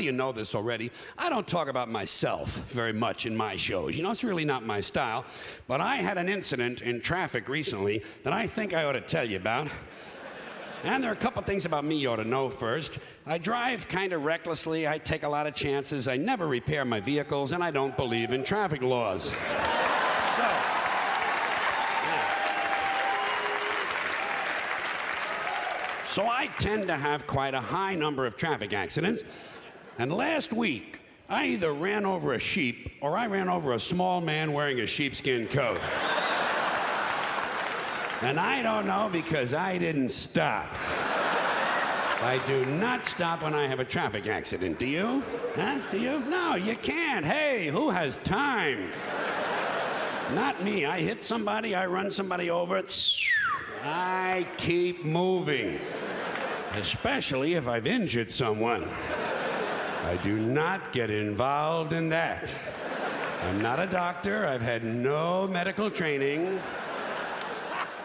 You know this already. I don't talk about myself very much in my shows. You know, it's really not my style. But I had an incident in traffic recently that I think I ought to tell you about. And there are a couple things about me you ought to know first. I drive kind of recklessly. I take a lot of chances. I never repair my vehicles, and I don't believe in traffic laws. So I tend to have quite a high number of traffic accidents. And last week, I either ran over a sheep or I ran over a small man wearing a sheepskin coat. And I don't know because I didn't stop. I do not stop when I have a traffic accident. Do you? Huh? Do you? No, you can't. Hey, who has time? Not me. I hit somebody, I run somebody over. I keep moving. Especially if I've injured someone. I do not get involved in that. I'm not a doctor. I've had no medical training.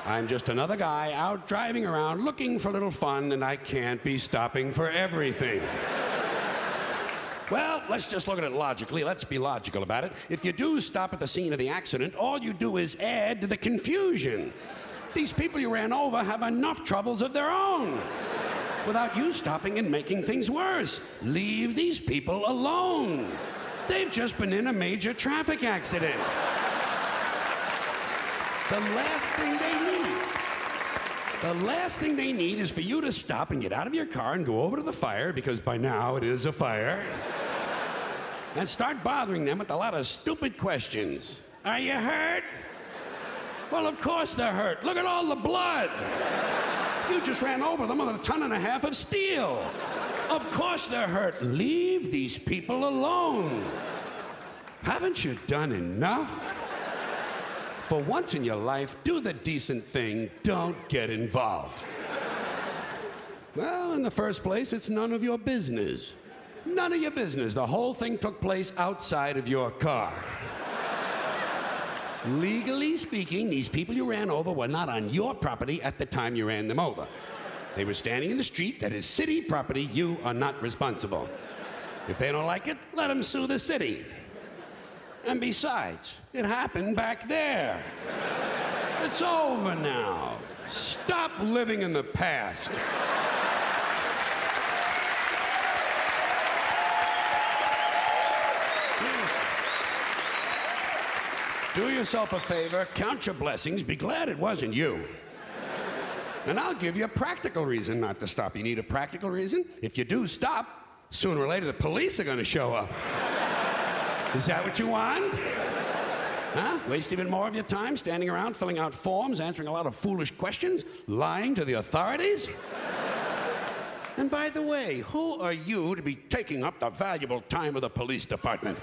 I'm just another guy out driving around looking for a little fun, and I can't be stopping for everything. Well, let's just look at it logically. Let's be logical about it. If you do stop at the scene of the accident, all you do is add to the confusion. These people you ran over have enough troubles of their own without you stopping and making things worse. Leave these people alone. They've just been in a major traffic accident. The last thing they need is for you to stop and get out of your car and go over to the fire, because by now it is a fire, and start bothering them with a lot of stupid questions. Are you hurt? Well, of course they're hurt. Look at all the blood. You just ran over them with 1.5 tons of steel. Of course they're hurt. Leave these people alone. Haven't you done enough? For once in your life, do the decent thing. Don't get involved. Well, in the first place, it's none of your business. None of your business. The whole thing took place outside of your car. Legally speaking, these people you ran over were not on your property at the time you ran them over. They were standing in the street that is city property. You are not responsible. If they don't like it, let them sue the city. And besides, it happened back there. It's over now. Stop living in the past. Do yourself a favor, count your blessings, be glad it wasn't you. And I'll give you a practical reason not to stop. You need a practical reason? If you do stop, sooner or later the police are going to show up. Is that what you want? Huh? Waste even more of your time standing around filling out forms, answering a lot of foolish questions, lying to the authorities? And by the way, who are you to be taking up the valuable time of the police department?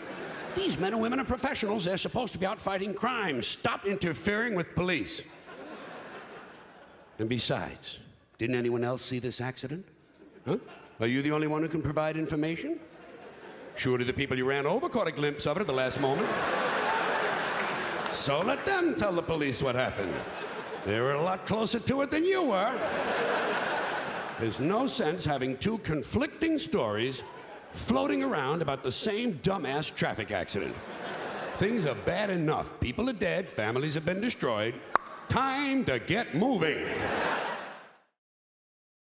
These men and women are professionals. They're supposed to be out fighting crime. Stop interfering with police. And besides, didn't anyone else see this accident? Huh? Are you the only one who can provide information? Surely the people you ran over caught a glimpse of it at the last moment. So let them tell the police what happened. They were a lot closer to it than you were. There's no sense having two conflicting stories floating around about the same dumbass traffic accident. Things are bad enough. People are dead, families have been destroyed. Time to get moving.